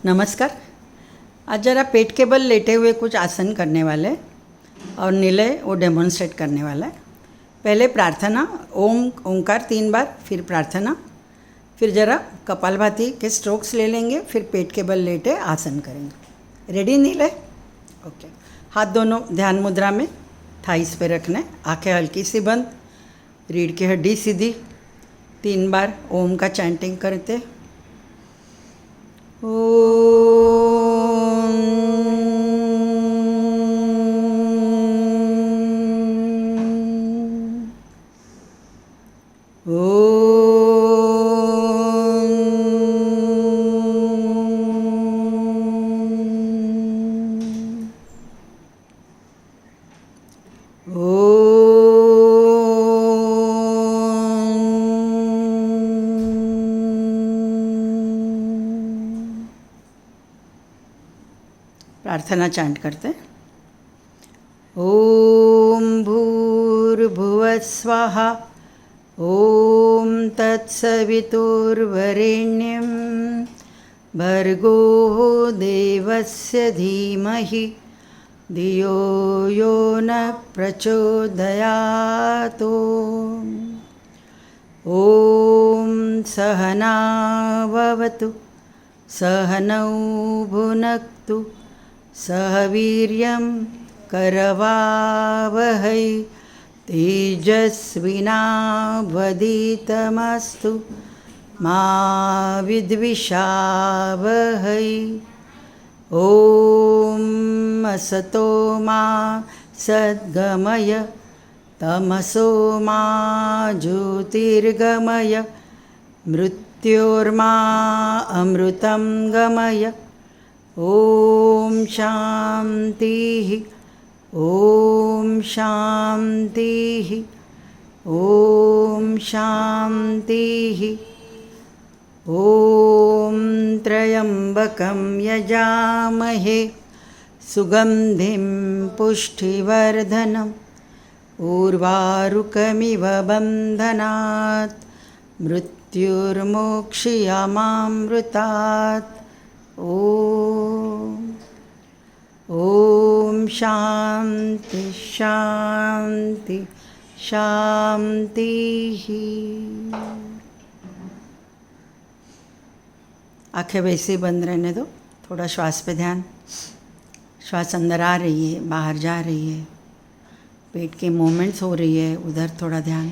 नमस्कार। आज जरा पेट के बल लेटे हुए कुछ आसन करने वाले और निलय वो डेमोन्स्ट्रेट करने वाला है। पहले प्रार्थना, ओंकार 3 बार, फिर प्रार्थना, फिर जरा कपालभाति के स्ट्रोक्स ले लेंगे, फिर पेट के बल लेटे आसन करेंगे। रेडी निलय? ओके। हाथ दोनों ध्यान मुद्रा में थाइस पे रखने, आंखें हल्की सी बंद, रीढ़ की हड्डी सीधी। 3 बार ओम का चैंटिंग करते। प्रार्थना चैंट करते हैं। ओम भूर्भुवः स्वः, ओम तत्सवितुर्वरेण्यं भर्गो देवस्य धीमहि धियो यो न प्रचोदयात्। ओम सहना भवतु सहनौ भुनक्तु सह वीर्यं करवावहै तेजस्विनावधीतमस्तु मा विद्विषावहै। ॐ असतो मा सद्गमय तमसो मा ज्योतिर्गमय मृत्योर्मा अमृतं गमय। ओम शांति, ओम शांति, ओम शांति। ओम त्र्यंबकं यजामहे सुगंधिं पुष्टिवर्धनम् उर्वारुकमिव बन्धनात् मृत्युर्मोक्षयमामृतात्। ओम शांति शांति शांति। आंखें वैसे ही बंद रहने दो। थोड़ा श्वास पे ध्यान। श्वास अंदर आ रही है, बाहर जा रही है, पेट के मूवमेंट्स हो रही है, उधर थोड़ा ध्यान।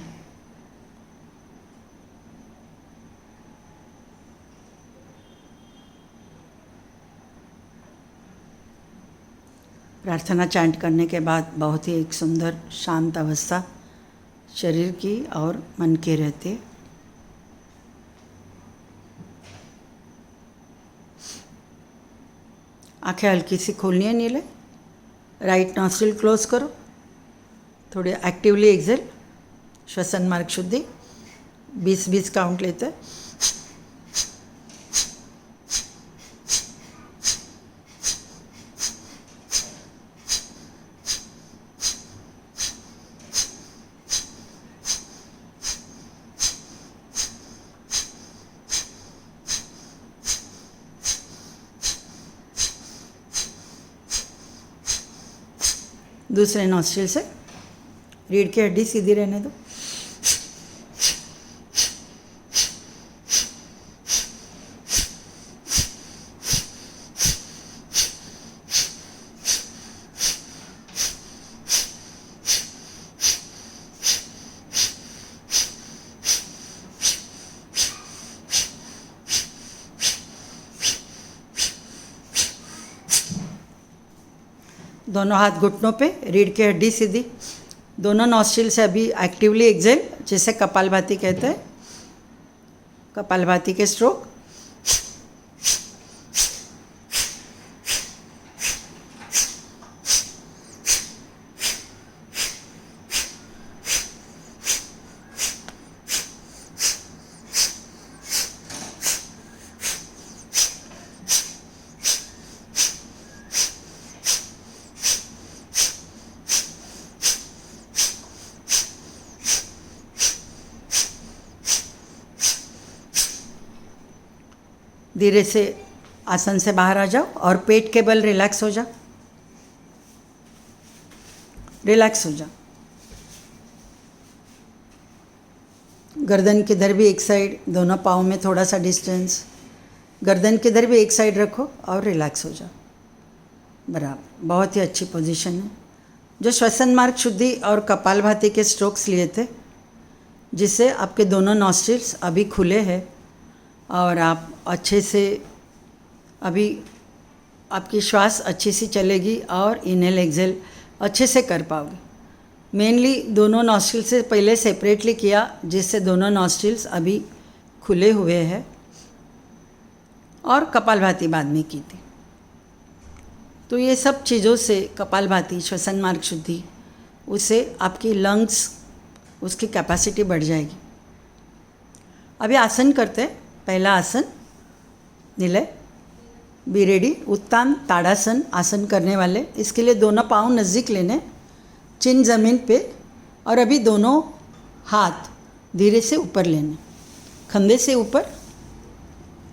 प्रार्थना चैंट करने के बाद बहुत ही एक सुंदर शांत अवस्था शरीर की और मन की रहती है। आंखें हल्की सी खोलनी है नीले। राइट नॉस्ट्रिल क्लोज करो। थोड़ी एक्टिवली एक्सेल। श्वसन मार्ग शुद्धि। 20-20 काउंट लेते हैं। दूसरे नॉस्ट्रिल से रीढ़ की हड्डी सीधी रहने दो। दोनों हाथ घुटनों पे, रीढ़ की हड्डी सीधी। दोनों नॉस्ट्रिल से अभी एक्टिवली एक्सेल, जैसे कपालभाति कहते हैं, कपालभाति के स्ट्रोक। धीरे से आसन से बाहर आ जाओ और पेट के बल रिलैक्स हो जाओ, रिलैक्स हो जाओ। गर्दन किधर भी एक साइड, दोनों पाँव में थोड़ा सा डिस्टेंस, गर्दन किधर भी एक साइड रखो और रिलैक्स हो जाओ। बराबर, बहुत ही अच्छी पोजीशन है। जो श्वसन मार्ग शुद्धि और कपालभाति के स्ट्रोक्स लिए थे, जिससे आपके दोनों नॉस्ट्रिल्स अभी खुले हैं और आप अच्छे से अभी आपकी श्वास अच्छी सी चलेगी और इनहेल एक्सेल अच्छे से कर पाओगे। मेनली दोनों नॉस्ट्रिल से पहले सेपरेटली किया, जिससे दोनों नॉस्ट्रिल्स अभी खुले हुए हैं, और कपालभाति बाद में की थी। तो ये सब चीज़ों से कपालभाति, श्वसन मार्ग शुद्धि, उससे आपकी लंग्स, उसकी कैपेसिटी बढ़ जाएगी। अभी आसन करते हैं। पहला आसन निलय, बी रेडी। उत्तान ताड़ासन आसन करने वाले, इसके लिए दोनों पाँव नज़दीक लेने, चिन ज़मीन पे, और अभी दोनों हाथ धीरे से ऊपर लेने, कंधे से ऊपर।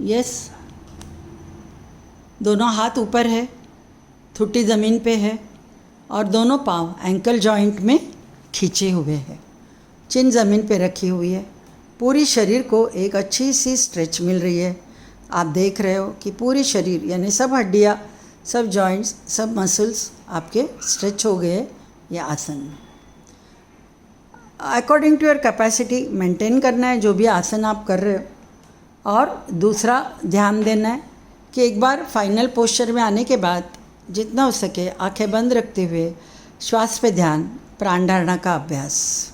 यस, दोनों हाथ ऊपर है, ठुड्डी ज़मीन पे है और दोनों पाँव एंकल जॉइंट में खींचे हुए हैं, चिन ज़मीन पे रखी हुई है। पूरी शरीर को एक अच्छी सी स्ट्रेच मिल रही है। आप देख रहे हो कि पूरी शरीर यानी सब हड्डियाँ, सब जॉइंट्स, सब मसल्स आपके स्ट्रेच हो गए ये आसन में। According to your capacity maintain करना है जो भी आसन आप कर रहे हो। और दूसरा ध्यान देना है कि एक बार फाइनल पोस्चर में आने के बाद जितना हो सके आंखें बंद रखते हुए श्वास पे ध्यान, प्राण धारणा का अभ्यास।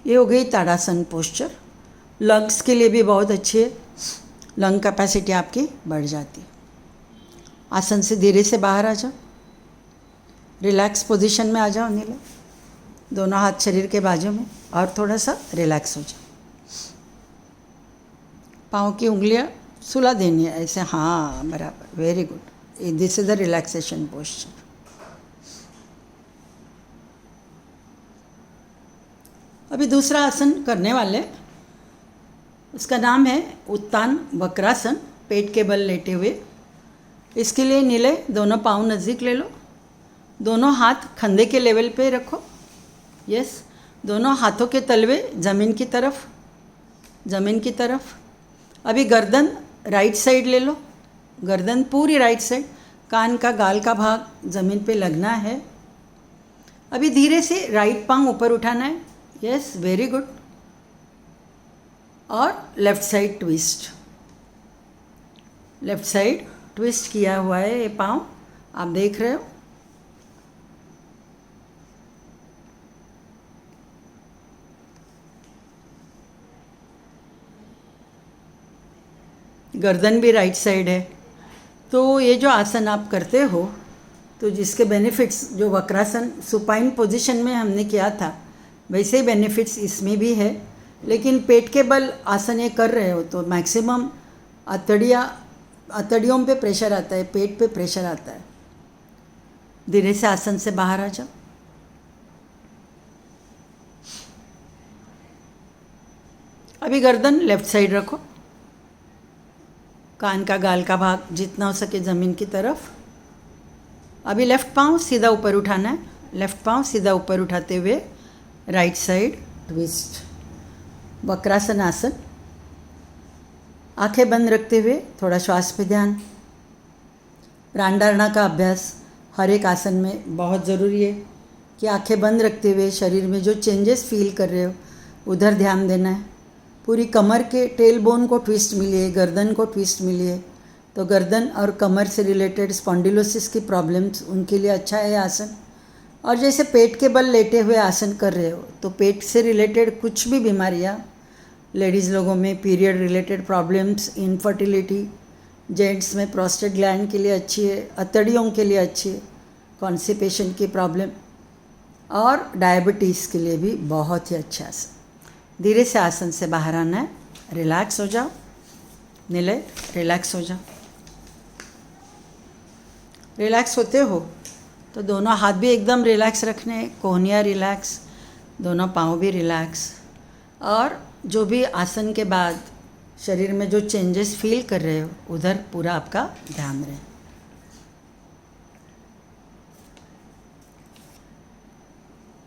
ये हो गई ताड़ासन पोस्चर। लंग्स के लिए भी बहुत अच्छी है, लंग कैपेसिटी आपकी बढ़ जाती है। आसन से धीरे से बाहर आ जाओ, रिलैक्स पोजीशन में आ जाओ नीले, दोनों हाथ शरीर के बाजू में, और थोड़ा सा रिलैक्स हो जाओ। पाँव की उंगलियां सुला देनी है ऐसे, हाँ बराबर, very good. This is the relaxation posture. अभी दूसरा आसन करने वाले, उसका नाम है उत्तान वक्रासन, पेट के बल लेटे हुए। इसके लिए नीले दोनों पाँव नज़दीक ले लो, दोनों हाथ कंधे के लेवल पे रखो। यस, दोनों हाथों के तलवे ज़मीन की तरफ, ज़मीन की तरफ। अभी गर्दन राइट साइड ले लो, गर्दन पूरी राइट साइड, कान का गाल का भाग ज़मीन पे लगना है। अभी धीरे से राइट पाँव ऊपर उठाना है। Yes, very good. और left side twist, left side twist किया हुआ है ये पाँव, आप देख रहे हो। गर्दन भी राइट साइड है। तो ये जो आसन आप करते हो, तो जिसके बेनिफिट्स जो वक्रासन सुपाइन पोजीशन में हमने किया था, वैसे ही बेनिफिट्स इसमें भी है। लेकिन पेट के बल आसन ये कर रहे हो तो मैक्सिमम अतड़ियों पे प्रेशर आता है, पेट पे प्रेशर आता है। धीरे से आसन से बाहर आ जाओ। अभी गर्दन लेफ्ट साइड रखो, कान का गाल का भाग जितना हो सके ज़मीन की तरफ। अभी लेफ़्ट पाँव सीधा ऊपर उठाना है, लेफ़्ट पाँव सीधा ऊपर उठाते हुए राइट साइड ट्विस्ट, वक्रासन आसन। आंखें बंद रखते हुए थोड़ा श्वास पे ध्यान। प्राण धारणा का अभ्यास हर एक आसन में बहुत ज़रूरी है कि आंखें बंद रखते हुए शरीर में जो चेंजेस फील कर रहे हो उधर ध्यान देना है। पूरी कमर के टेल बोन को ट्विस्ट मिली है, गर्दन को ट्विस्ट मिली है, तो गर्दन और कमर से रिलेटेड स्पॉन्डिलोसिस की प्रॉब्लम्स, उनके लिए अच्छा है आसन। और जैसे पेट के बल लेटे हुए आसन कर रहे हो, तो पेट से रिलेटेड कुछ भी बीमारियाँ, लेडीज़ लोगों में period related problems, infertility, gents में प्रोस्टेट ग्लैंड के लिए अच्छी है, अतड़ियों के लिए अच्छी है, कॉन्स्टिपेशन की प्रॉब्लम, और डायबिटीज़ के लिए भी बहुत ही अच्छा आसन। धीरे से आसन से बाहर आना है, रिलैक्स हो जाओ निलय, रिलैक्स हो जाओ। रिलैक्स होते हो तो दोनों हाथ भी एकदम रिलैक्स रखने, कोहनिया रिलैक्स, दोनों पाँव भी रिलैक्स। और जो भी आसन के बाद शरीर में जो चेंजेस फील कर रहे हो उधर पूरा आपका ध्यान रहे।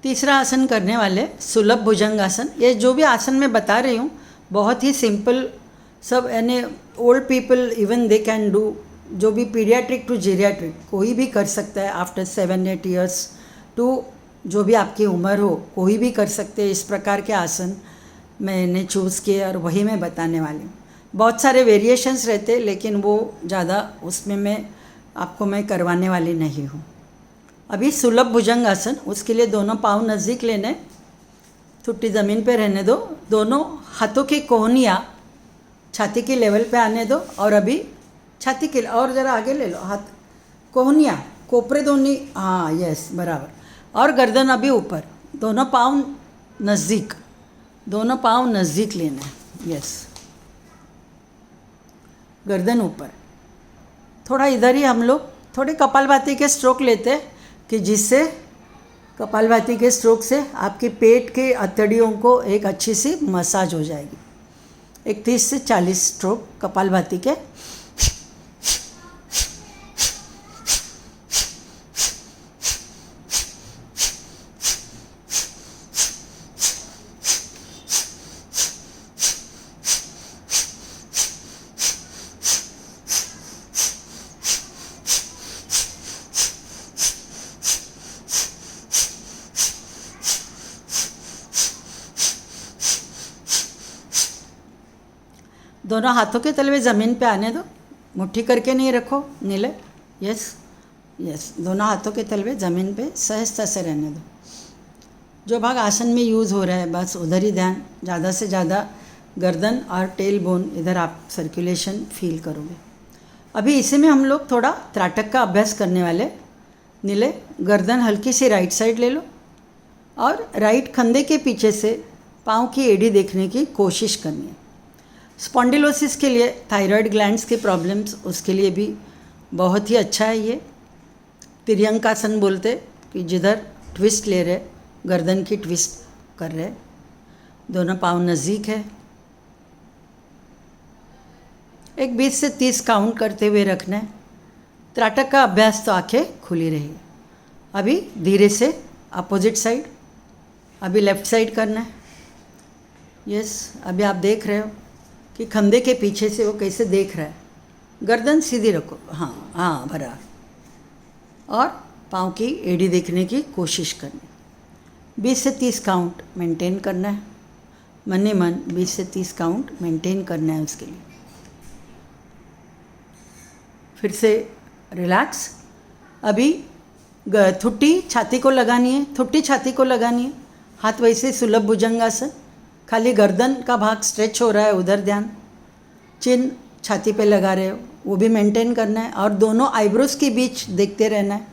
तीसरा आसन करने वाले सुलभ भुजंग आसन। ये जो भी आसन मैं बता रही हूँ बहुत ही सिंपल, सब यानी old people even they can do, जो भी पीडियाट्रिक टू जीरियाट्रिक कोई भी कर सकता है। आफ्टर 7-8 ईयर्स टू जो भी आपकी उम्र हो कोई भी कर सकते हैं। इस प्रकार के आसन मैंने चूज़ किए और वही मैं बताने वाली हूँ। बहुत सारे वेरिएशंस रहते हैं लेकिन वो ज़्यादा उसमें मैं करवाने वाली नहीं हूँ। अभी सुलभ भुजंग आसन, उसके लिए दोनों पाँव नज़दीक लेने, थुट्टी ज़मीन पे रहने दो, दोनों हाथों की कोहनियाँ छाती की लेवल पे आने दो। और अभी छाती के और ज़रा आगे ले लो, हाथ कोहनियाँ कोपरे दोनों, हाँ यस बराबर। और गर्दन अभी ऊपर, दोनों पाँव नज़दीक, दोनों पाँव नज़दीक लेना है, यस। गर्दन ऊपर, थोड़ा इधर ही हम लोग थोड़े कपालभाति के स्ट्रोक लेते हैं कि जिससे कपालभाति के स्ट्रोक से आपके पेट के अतड़ियों को एक अच्छी सी मसाज हो जाएगी। एक 30 से 40 स्ट्रोक कपालभाति के। दोनों हाथों के तलवे ज़मीन पे आने दो, मुट्ठी करके नहीं रखो नीले, यस यस। दोनों हाथों के तलवे ज़मीन पे सहजता से रहने दो। जो भाग आसन में यूज़ हो रहा है बस उधर ही ध्यान, ज़्यादा से ज़्यादा गर्दन और टेल बोन इधर आप सर्कुलेशन फील करोगे। अभी इसी में हम लोग थोड़ा त्राटक का अभ्यास करने वाले। नीले, गर्दन हल्की सी राइट साइड ले लो और राइट कंधे के पीछे से पाँव की एड़ी देखने की कोशिश करनी है। स्पॉन्डिलोसिस के लिए, थायराइड ग्लैंड्स के प्रॉब्लम्स, उसके लिए भी बहुत ही अच्छा है ये। तिर्यंकासन बोलते कि जिधर ट्विस्ट ले रहे, गर्दन की ट्विस्ट कर रहे, दोनों पाँव नज़दीक है। एक 20 से 30 काउंट करते हुए रखना है। त्राटक का अभ्यास तो आंखें खुली रही। अभी धीरे से अपोजिट साइड, अभी लेफ्ट साइड करना है, यस। अभी आप देख रहे हो कि कंधे के पीछे से वो कैसे देख रहा है। गर्दन सीधी रखो, हाँ हाँ बराबर। और पाँव की एड़ी देखने की कोशिश करनी। 20 से 30 काउंट मेंटेन करना है, मन ही मन 20 से 30 काउंट मेंटेन करना है उसके लिए। फिर से रिलैक्स। अभी थुट्टी छाती को लगानी है, थुट्टी छाती को लगानी है, हाथ वैसे सुलभ भुजंगासन, खाली गर्दन का भाग स्ट्रेच हो रहा है उधर ध्यान। चिन छाती पे लगा रहे हो वो भी मेंटेन करना है। और दोनों आईब्रोज के बीच देखते रहना है।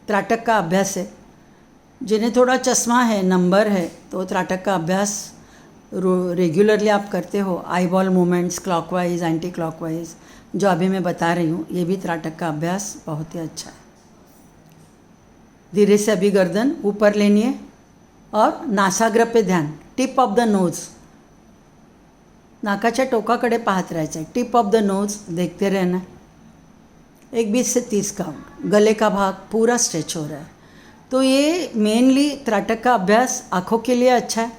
त्राटक का अभ्यास है। जिन्हें थोड़ा चश्मा है, नंबर है, तो त्राटक का अभ्यास रेगुलरली आप करते हो। Eye ball movements clockwise, anti clockwise, जो अभी मैं बता रही हूँ, ये भी त्राटक का अभ्यास बहुत ही अच्छा है। धीरे से अभी गर्दन ऊपर लेनी है और नासाग्र पे ध्यान, टिप ऑफ द नोज, नाकाच्या टोकाकडे पाहत राहायचं आहे, टिप ऑफ द नोज देखते रहना। एक 20 से 30 काउंट। गले का भाग पूरा स्ट्रेच हो रहा है। तो ये मेनली त्राटक का अभ्यास आँखों के लिए अच्छा है।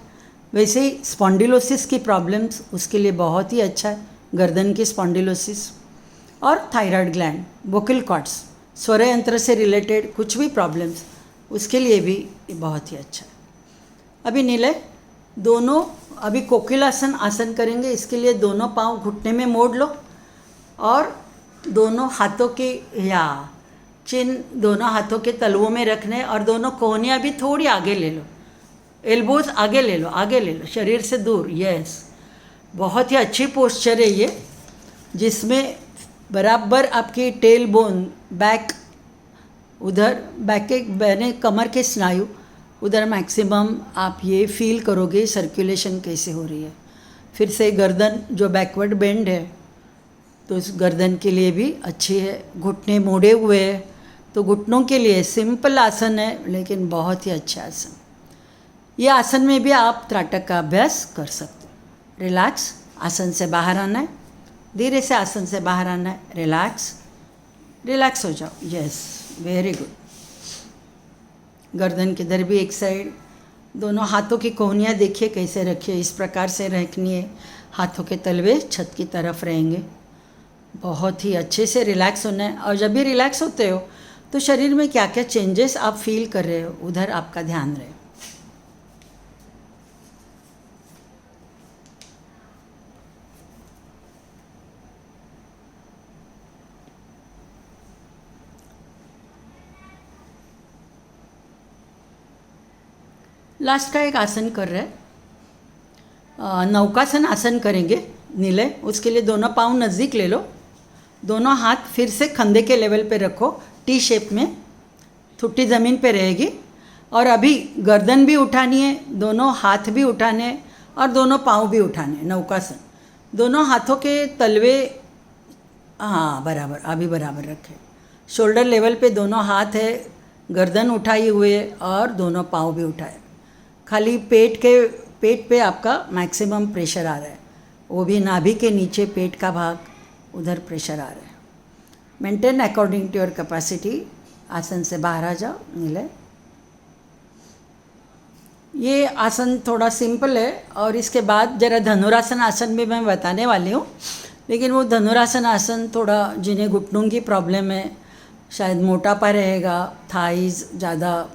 वैसे ही स्पॉन्डिलोसिस की प्रॉब्लम्स उसके लिए बहुत ही अच्छा है, गर्दन की स्पॉन्डिलोसिस। और थायराइड ग्लैंड, वोकल कॉर्ड्स, स्वर यंत्र से रिलेटेड कुछ भी प्रॉब्लम्स, उसके लिए भी ये बहुत ही अच्छा है। अभी नीले, दोनों अभी कोकिलासन आसन करेंगे। इसके लिए दोनों पाँव घुटने में मोड़ लो और दोनों हाथों के या चिन दोनों हाथों के तलवों में रखने और दोनों कोहनियाँ भी थोड़ी आगे ले लो, एल्बोज आगे ले लो, आगे ले लो, शरीर से दूर, यस। बहुत ही अच्छी पोस्चर है ये, जिसमें बराबर आपकी टेल बोन, बैक, उधर बैक के बने कमर के स्नायु उधर मैक्सिमम आप ये फील करोगे सर्कुलेशन कैसे हो रही है। फिर से गर्दन जो बैकवर्ड बेंड है तो इस गर्दन के लिए भी अच्छी है। घुटने मोड़े हुए हैं तो घुटनों के लिए सिंपल आसन है लेकिन बहुत ही अच्छा आसन। ये आसन में भी आप त्राटक का अभ्यास कर सकते हो। रिलैक्स, आसन से बाहर आना है, धीरे से आसन से बाहर आना है, रिलैक्स, रिलैक्स हो जाओ। Yes, very good. गर्दन किधर भी एक साइड, दोनों हाथों की कोहनियाँ देखिए कैसे रखिए, इस प्रकार से रखनी है। हाथों के तलवे छत की तरफ रहेंगे। बहुत ही अच्छे से रिलैक्स होना है। और जब भी रिलैक्स होते हो तो शरीर में क्या क्या चेंजेस आप फील कर रहे हो, उधर आपका ध्यान रहे। लास्ट का एक आसन कर रहे हैं, नौकासन आसन करेंगे नीले। उसके लिए दोनों पाँव नज़दीक ले लो, दोनों हाथ फिर से कंधे के लेवल पे रखो, टी शेप में, थुट्टी ज़मीन पे रहेगी। और अभी गर्दन भी उठानी है, दोनों हाथ भी उठाने हैं और दोनों पाँव भी उठाने हैं। नौकासन, दोनों हाथों के तलवे, हाँ बराबर, अभी बराबर रखें। शोल्डर लेवल पे दोनों हाथ है, गर्दन उठाई हुए और दोनों पाँव भी उठाए। खाली पेट पे आपका मैक्सिमम प्रेशर आ रहा है, वो भी नाभि के नीचे पेट का भाग, उधर प्रेशर आ रहा है। Maintain according to your capacity. आसन से बाहर आ जाओ नीले। ये आसन थोड़ा सिंपल है और इसके बाद जरा धनुरासन आसन भी मैं बताने वाली हूँ, लेकिन वो धनुरासन आसन थोड़ा जिन्हें घुटनों की प्रॉब्लम है, शायद मोटापा रहेगा, थाइज ज़्यादा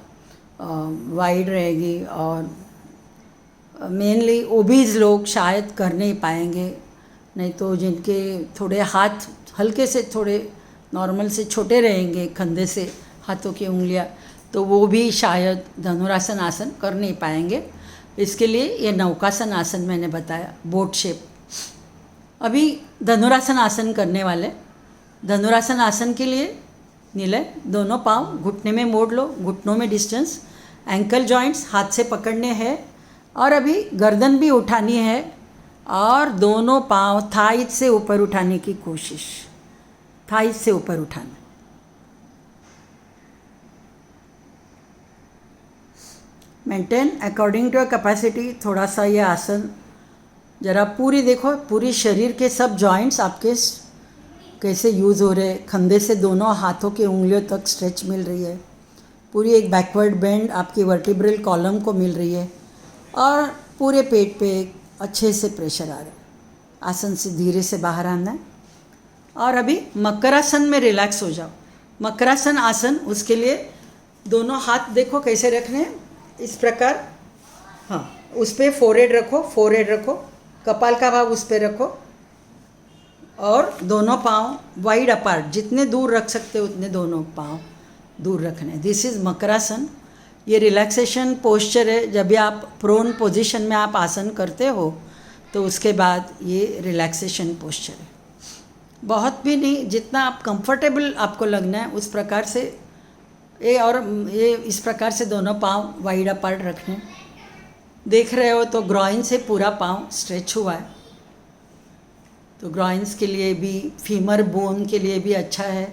वाइड रहेगी और मेनली ओबीज लोग शायद कर नहीं पाएंगे। नहीं तो जिनके थोड़े हाथ हल्के से थोड़े नॉर्मल से छोटे रहेंगे कंधे से हाथों की उंगलियां, तो वो भी शायद धनुरासन आसन कर नहीं पाएंगे। इसके लिए ये नौकासन आसन मैंने बताया, बोट शेप। अभी धनुरासन आसन करने वाले। धनुरासन आसन के लिए नीले दोनों पाँव घुटने में मोड़ लो, घुटनों में डिस्टेंस, एंकल जॉइंट्स हाथ से पकड़ने हैं और अभी गर्दन भी उठानी है और दोनों पाँव थाइज से ऊपर उठाने की कोशिश, थाइज से ऊपर उठाना। Maintain according to capacity. थोड़ा सा ये आसन जरा पूरी देखो, पूरी शरीर के सब जॉइंट्स आपके कैसे यूज़ हो रहे हैं। कंधे से दोनों हाथों के उंगलियों तक स्ट्रेच मिल रही है, पूरी एक बैकवर्ड बेंड आपकी वर्टिब्रल कॉलम को मिल रही है और पूरे पेट पे अच्छे से प्रेशर आ रहा है। आसन से धीरे से बाहर आना है और अभी मकरासन में रिलैक्स हो जाओ। मकरासन आसन, उसके लिए दोनों हाथ देखो कैसे रखने हैं, इस प्रकार। हाँ, उस पर फोरहेड रखो, कपाल का भाग उस पर रखो और दोनों पाँव वाइड अपार्ट, जितने दूर रख सकते हो उतने दोनों पाँव दूर रखने। This is makarasana. ये रिलैक्सेशन पोस्चर है। जब भी आप प्रोन पोजीशन में आप आसन करते हो तो उसके बाद ये रिलैक्सेशन पोस्चर है। बहुत भी नहीं, जितना आप कंफर्टेबल आपको लगना है उस प्रकार से ये इस प्रकार से दोनों पाँव वाइड अपार्ट रखने। देख रहे हो तो ग्रॉइन से पूरा पाँव स्ट्रेच हुआ है, तो ग्रॉइन्स के लिए भी, फीमर बोन के लिए भी अच्छा है।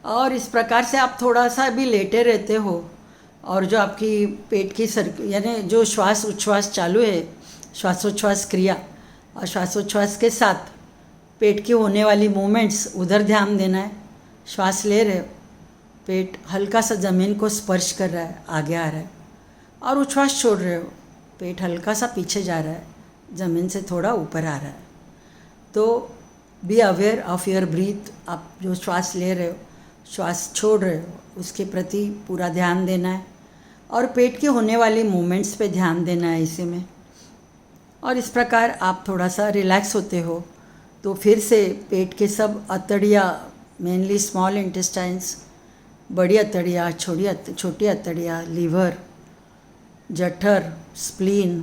और इस प्रकार से आप थोड़ा सा भी लेटे रहते हो और जो आपकी पेट की यानी जो श्वास उच्छ्वास चालू है, श्वासोच्छ्वास क्रिया और श्वासोच्छ्वास के साथ पेट की होने वाली मूवमेंट्स, उधर ध्यान देना है। श्वास ले रहे हो, पेट हल्का सा ज़मीन को स्पर्श कर रहा है, आगे आ रहा है, और उच्छ्वास छोड़ रहे हो, पेट हल्का सा पीछे जा रहा है, ज़मीन से थोड़ा ऊपर आ रहा है। तो be aware of your breathe. आप जो श्वास ले रहे हो, श्वास छोड़ रहे हो, उसके प्रति पूरा ध्यान देना है और पेट की होने वाली मूवमेंट्स पे ध्यान देना है इसी में। और इस प्रकार आप थोड़ा सा रिलैक्स होते हो तो फिर से पेट के सब अतड़िया, मेनली स्मॉल इंटेस्टाइन्स, बड़ी अतड़िया, छोटी अतड़िया, लीवर, जठर, स्प्लीन,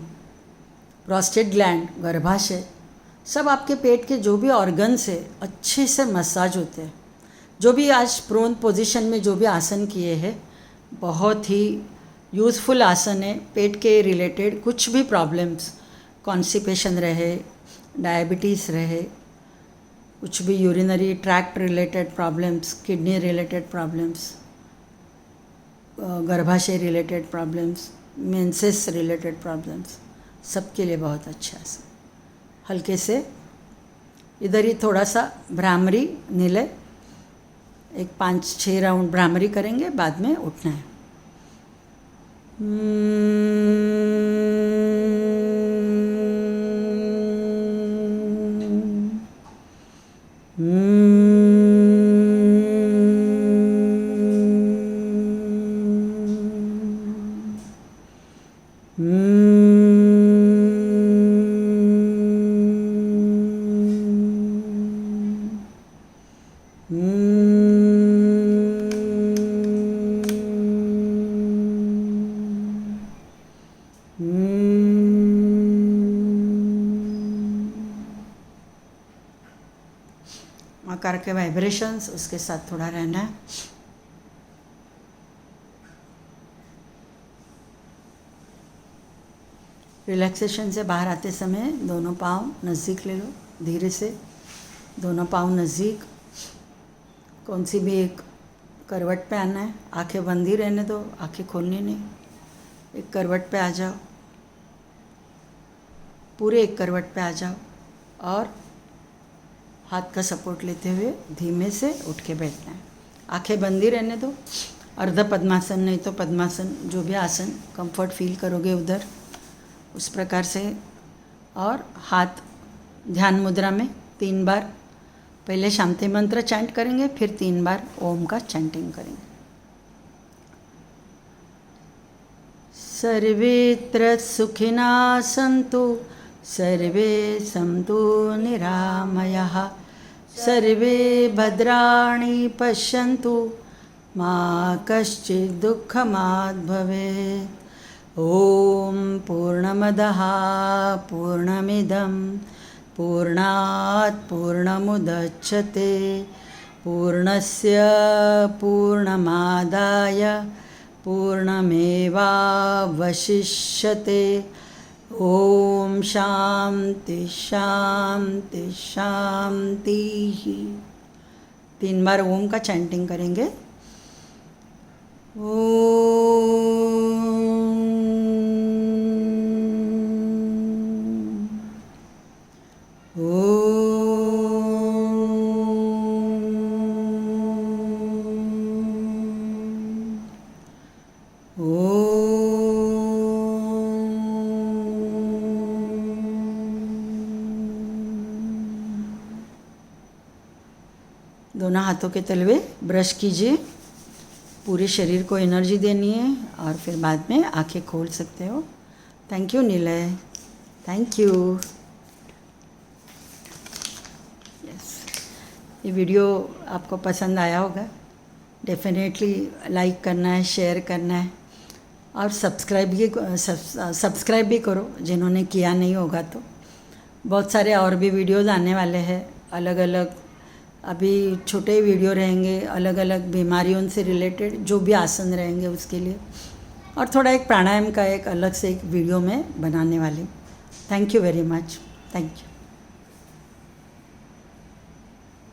प्रोस्टेट ग्लैंड, गर्भाशय, सब आपके पेट के जो भी ऑर्गन्स है अच्छे से मसाज होते हैं। जो भी आज प्रोन पोजीशन में जो भी आसन किए हैं, बहुत ही यूज़फुल आसन है। पेट के रिलेटेड कुछ भी प्रॉब्लम्स, कॉन्स्टिपेशन रहे, डायबिटीज़ रहे, कुछ भी urinary tract related problems, kidney related problems, गर्भाशय related problems, menses related problems, सबके लिए बहुत अच्छा आसन। हल्के से इधर ही थोड़ा सा भ्रामरी निलय, एक 5-6 राउंड भ्रामरी करेंगे, बाद में उठना है। आकार के वाइब्रेशंस, उसके साथ थोड़ा रहना है। रिलैक्सेशन से बाहर आते समय दोनों पाँव नज़दीक ले लो, धीरे से दोनों पाँव नज़दीक, कौन सी भी एक करवट पे आना है। आंखें बंद ही रहने दो, आंखें खोलनी नहीं। एक करवट पे आ जाओ, पूरे एक करवट पे आ जाओ और हाथ का सपोर्ट लेते हुए धीमे से उठ के बैठना है। आंखें बंद ही रहने दो। अर्ध पद्मासन नहीं तो पद्मासन, जो भी आसन कंफर्ट फील करोगे उधर, उस प्रकार से। और हाथ ध्यान मुद्रा में 3 बार पहले शांति मंत्र चैंट करेंगे, फिर 3 बार ओम का चैंटिंग करेंगे। सर्वेत्र सुखिनः सन्तु सर्वे सन्तु निरामयाः, सर्वे भद्राणि पश्यन्तु मा कश्चित् दुःखमात् भवेत्। ॐ पूर्णमदः पूर्णमिदं पूर्णात् पूर्णमुदच्यते पूर्णस्य पूर्णमादाय पूर्णमेवावशिष्यते। ओम शांति शांति शांति। 3 बार ओम का चैंटिंग करेंगे। दोनों हाथों के तलवे ब्रश कीजिए, पूरे शरीर को एनर्जी देनी है और फिर बाद में आंखें खोल सकते हो। Thank you Nilay, thank you. Yes, ये वीडियो आपको पसंद आया होगा। डेफिनेटली लाइक करना है, शेयर करना है और सब्सक्राइब भी करो जिन्होंने किया नहीं होगा तो। बहुत सारे और भी वीडियोज़ आने वाले हैं, अलग अलग। अभी छोटे वीडियो रहेंगे अलग अलग बीमारियों से रिलेटेड, जो भी आसन रहेंगे उसके लिए, और थोड़ा एक प्राणायाम का एक अलग से एक वीडियो में बनाने वाली। Thank you very much, thank you.